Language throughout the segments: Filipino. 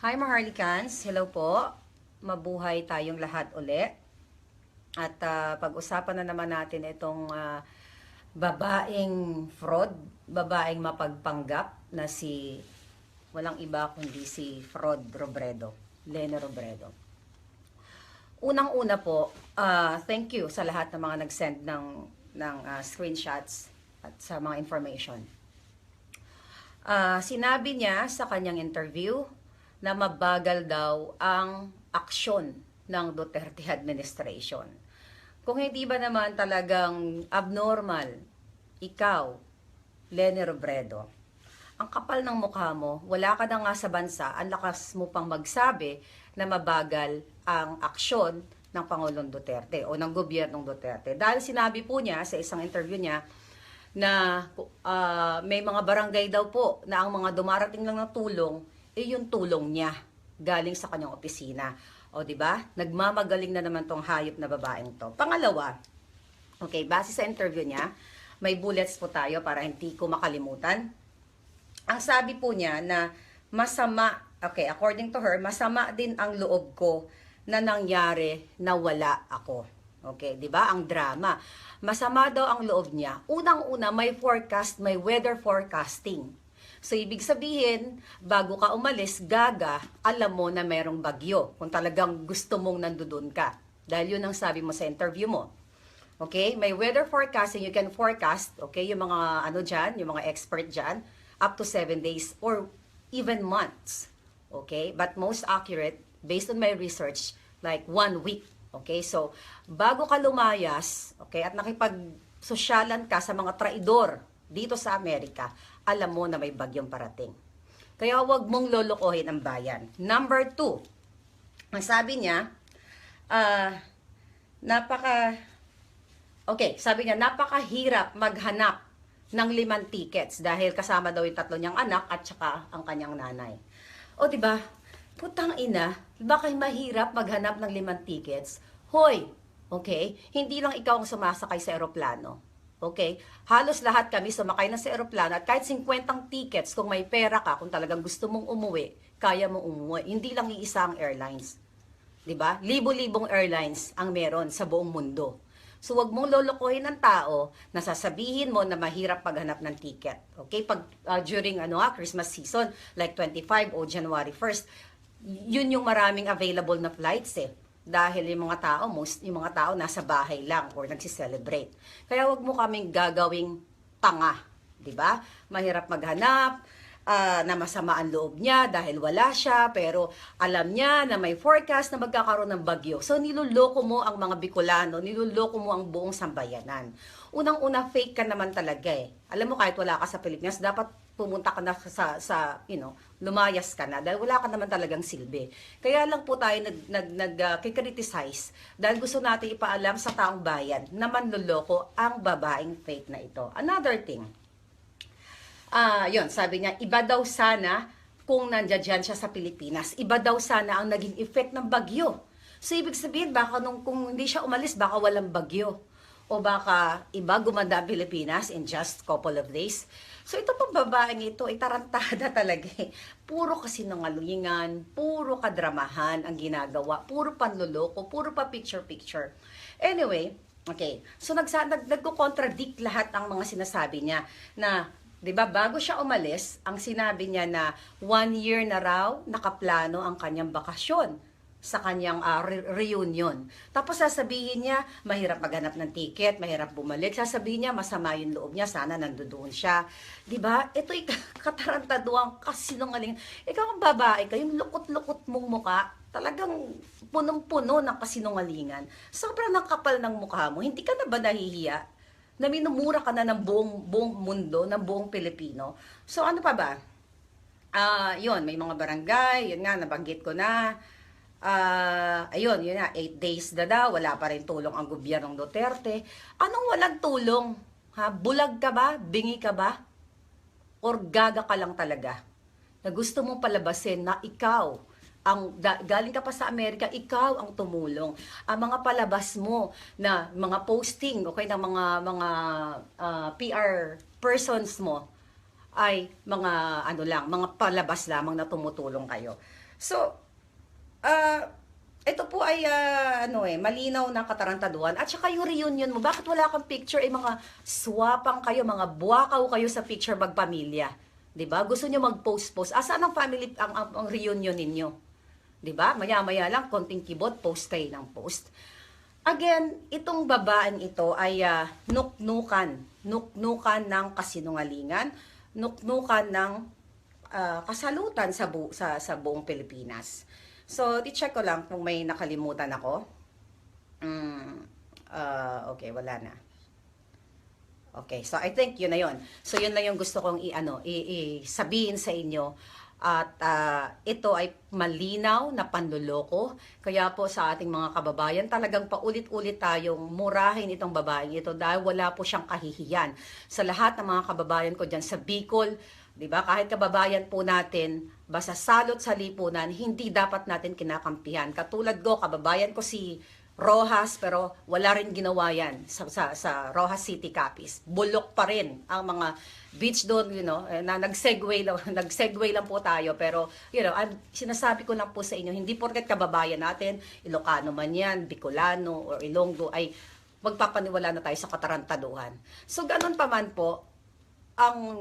Hi Maharlikans, hello po. Mabuhay tayong lahat uli. At pag-usapan na naman natin itong babaeng fraud, babaeng mapagpanggap na si walang iba kundi si Fraud Robredo, Lene Robredo. Unang-una po, thank you sa lahat ng mga nag-send ng screenshots at sa mga information. Sinabi niya sa kanyang interview na mabagal daw ang aksyon ng Duterte administration. Kung hindi ba naman talagang abnormal, ikaw, Lene Robredo, ang kapal ng mukha mo, wala ka na nga sa bansa, ang lakas mo pang magsabi na mabagal ang aksyon ng Pangulong Duterte o ng gobyernong Duterte. Dahil sinabi po niya sa isang interview niya na may mga barangay daw po na ang mga dumarating lang na tulong yung tulong niya galing sa kanyang opisina. O di ba? Nagmamagaling na naman tong hayop na babaeng to. Pangalawa, okay, base sa interview niya, may bullets po tayo para hindi ko makalimutan. Ang sabi po niya na masama, okay, according to her, masama din ang loob ko na nangyari na wala ako. Okay, di ba? Ang drama. Masama daw ang loob niya. Unang-una, may forecast, may weather forecasting. So, ibig sabihin, bago ka umalis, gaga, alam mo na mayroong bagyo. Kung talagang gusto mong nandoon ka. Dahil yun ang sabi mo sa interview mo. Okay? May weather forecasting, you can forecast, okay, yung mga ano dyan, yung mga expert dyan, up to 7 days or even months. Okay? But most accurate, based on my research, like 1 week. Okay? So, bago ka lumayas, okay, at nakipag-sosyalan ka sa mga traidor dito sa Amerika, alam mo na may bagyong parating. Kaya wag mong lolokohin ang bayan. Number 2, ang sabi niya, napakahirap maghanap ng 5 tickets dahil kasama daw yung 3 niyang anak at saka ang kanyang nanay. O diba, putang ina, baka mahirap maghanap ng 5 tickets? Hoy, okay, hindi lang ikaw ang sumasakay sa eroplano. Okay? Halos lahat kami sumakay na sa eroplano at kahit 50 tickets, kung may pera ka, kung talagang gusto mong umuwi, kaya mong umuwi. Hindi lang iisa ang airlines. 'Di ba? Libo-libong airlines ang meron sa buong mundo. So wag mong lolokohin ng tao na sasabihin mo na mahirap maghanap ng ticket. Okay? Pag during Christmas season, like 25 o January 1st, yun yung maraming available na flights eh. Dahil yung mga tao nasa bahay lang or nagsi-celebrate. Kaya wag mo kaming gagawing tanga, 'di ba? Mahirap maghanap, na masama ang loob niya dahil wala siya, pero alam niya na may forecast na magkakaroon ng bagyo. So niluloko mo ang mga Bicolano, niluloko mo ang buong sambayanan. Unang-una, fake ka naman talaga eh. Alam mo, kahit wala ka sa Pilipinas, dapat pumunta ka na lumayas ka na dahil wala ka naman talagang silbi. Kaya lang po tayo kikriticize dahil gusto natin ipaalam sa taong bayan na manloloko ang babaeng fake na ito. Another thing, yun, sabi niya, iba daw sana kung nandiyan siya sa Pilipinas, iba daw sana ang naging effect ng bagyo. So, ibig sabihin, baka kung hindi siya umalis, baka walang bagyo. O baka iba gumanda ang Pilipinas in just couple of days. So, ito pang babaeng ito, ay tarantada talaga eh. Puro kasinungalingan, puro kadramahan ang ginagawa, puro panloloko, puro pa picture-picture. Anyway, okay, so nagko-contradict lahat ang mga sinasabi niya na 'di ba, bago siya umalis, ang sinabi niya na 1 year na raw nakaplano ang kanyang bakasyon sa kanyang reunion. Tapos sasabihin niya, mahirap maghanap ng ticket, mahirap bumalik. Sasabihin niya, masama yung loob niya, sana nandoon siya. 'Di ba? Ito'y katarantaduang kasinungaling. Ikaw ang babae ka, yung lukot-lukot mong muka, talagang punong-puno ng kasinungalingan. Sobrang nakapal ng mukha mo. Hindi ka na ba nahihiya na minumura ka na ng buong mundo, ng buong Pilipino? So ano pa ba? Yun, may mga barangay, yun nga, nabanggit ko na. Ayun, yun nga, 8 days na daw, wala pa rin tulong ang gobyernong Duterte. Anong walang tulong? Ha? Bulag ka ba? Bingi ka ba? Or gaga ka lang talaga? Na gusto mong palabasin na ikaw, galing ka pa sa Amerika, ikaw ang tumulong. Ang mga palabas mo na mga posting, okay, ng mga PR persons mo, ay mga mga palabas lamang na tumutulong kayo. So, ito po ay malinaw na katarantaduhan. At saka yung reunion mo, bakit wala kang picture? Mga swapang kayo, mga buwakaw kayo sa picture magpamilya. 'Di ba? Gusto niyo mag-post-post. Asan ang family ang reunion ninyo? 'Di ba? Maya-maya lang konting keyboard, post kayo ng post. Again, itong babaeng ito ay nuknukan ng kasinungalingan, nuknukan ng kasalutan sa buong Pilipinas. So, i-check ko lang kung may nakalimutan ako. Okay, wala na. Okay, so I think yun na yun. So, yun lang yung gusto kong sabihin sa inyo. At ito ay malinaw na panloloko. Kaya po sa ating mga kababayan, talagang paulit-ulit tayong murahin itong babaeng ito dahil wala po siyang kahihiyan. Sa lahat ng mga kababayan ko dyan sa Bicol, di ba, kahit kababayan po natin, basta salot sa lipunan, hindi dapat natin kinakampihan. Katulad ko, kababayan ko si Rojas, pero wala rin ginawa yan sa Rojas City, Capiz. Bulok pa rin ang mga beach doon, na nag-segue lang po tayo. Pero, sinasabi ko lang po sa inyo, hindi porket kababayan natin, Ilocano man yan, Bicolano, or Ilonggo, ay magpapaniwala na tayo sa katarantaduhan. So, ganun pa man po,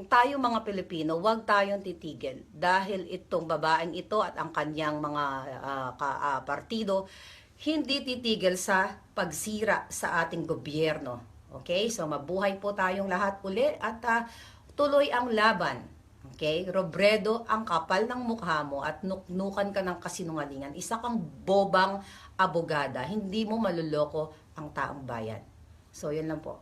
tayo mga Pilipino, huwag tayong titigil dahil itong babaeng ito at ang kanyang mga partido hindi titigil sa pagsira sa ating gobyerno. Okay? So mabuhay po tayong lahat uli at tuloy ang laban. Okay? Robredo, ang kapal ng mukha mo at nuknukan ka ng kasinungalingan. Isa kang bobang abogada. Hindi mo maluloko ang taong bayan. So yun lang po.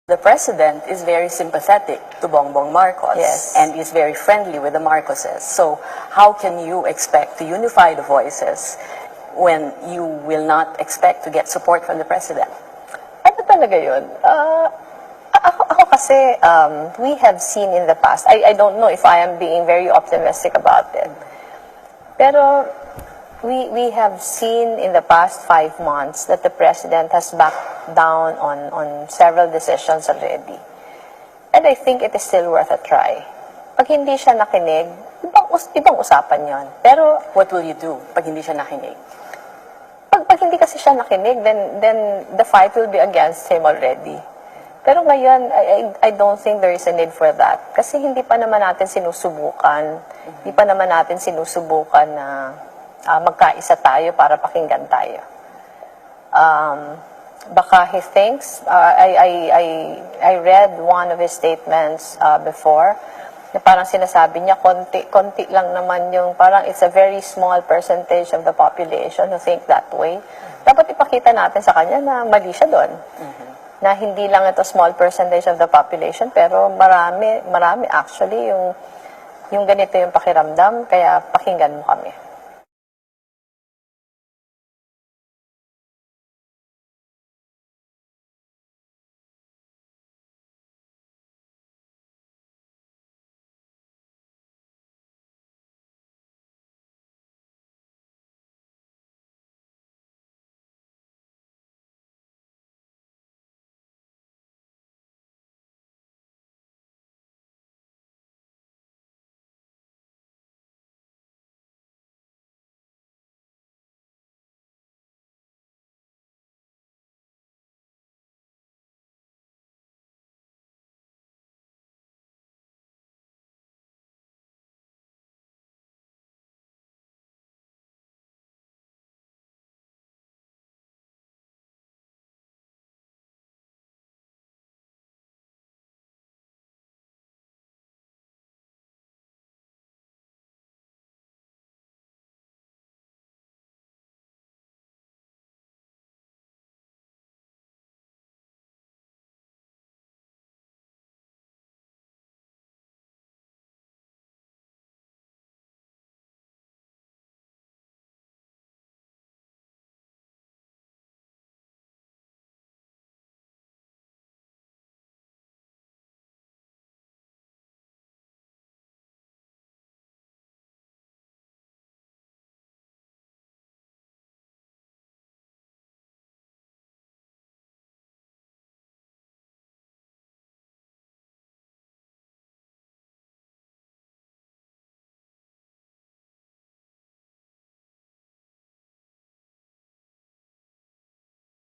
The president is very sympathetic to Bongbong Marcos, Yes. and is very friendly with the Marcoses. So how can you expect to unify the voices when you will not expect to get support from the president? Ano talaga yun? Ako kasi, we have seen in the past, I don't know if I am being very optimistic about it, pero we have seen in the past 5 months that the president has backed down on several decisions already. And I think it is still worth a try. Pag hindi siya nakinig, ibang usapan yon. Pero What will you do pag hindi siya nakinig? pag hindi kasi siya nakinig, then the fight will be against him already. Pero ngayon, I don't think there is a need for that. Kasi hindi pa naman natin sinusubukan na magkaisa tayo para pakinggan tayo. Baka he thinks, I read one of his statements before, na parang sinasabi niya, konti lang naman yung, parang it's a very small percentage of the population who think that way. Dapat ipakita natin sa kanya na mali siya doon. Na hindi lang ito small percentage of the population, pero marami actually yung ganito yung pakiramdam, kaya pakinggan mo kami.